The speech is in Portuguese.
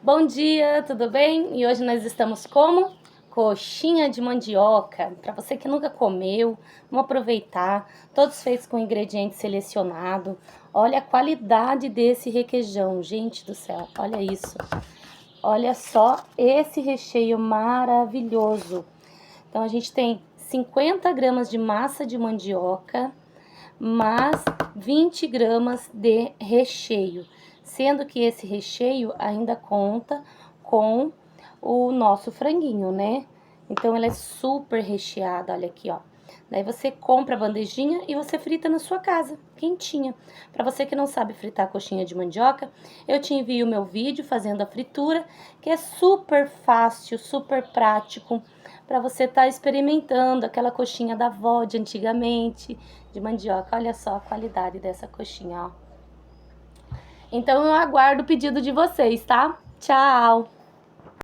Bom dia, tudo bem? E hoje nós estamos como? Coxinha de mandioca. Para você que nunca comeu, vamos aproveitar. Todos feitos com ingredientes selecionados. Olha a qualidade desse requeijão, gente do céu, olha isso. Olha só esse recheio maravilhoso. Então a gente tem 50 gramas de massa de mandioca, mais 20 gramas de recheio, sendo que esse recheio ainda conta com o nosso franguinho, né? Então ela é super recheada, olha aqui, ó. Daí você compra a bandejinha e você frita na sua casa, quentinha. Para você que não sabe fritar coxinha de mandioca, eu te envio o meu vídeo fazendo a fritura, que é super fácil, super prático, para você estar experimentando aquela coxinha da avó de antigamente, de mandioca. Olha só a qualidade dessa coxinha, ó. Então eu aguardo o pedido de vocês, tá? Tchau!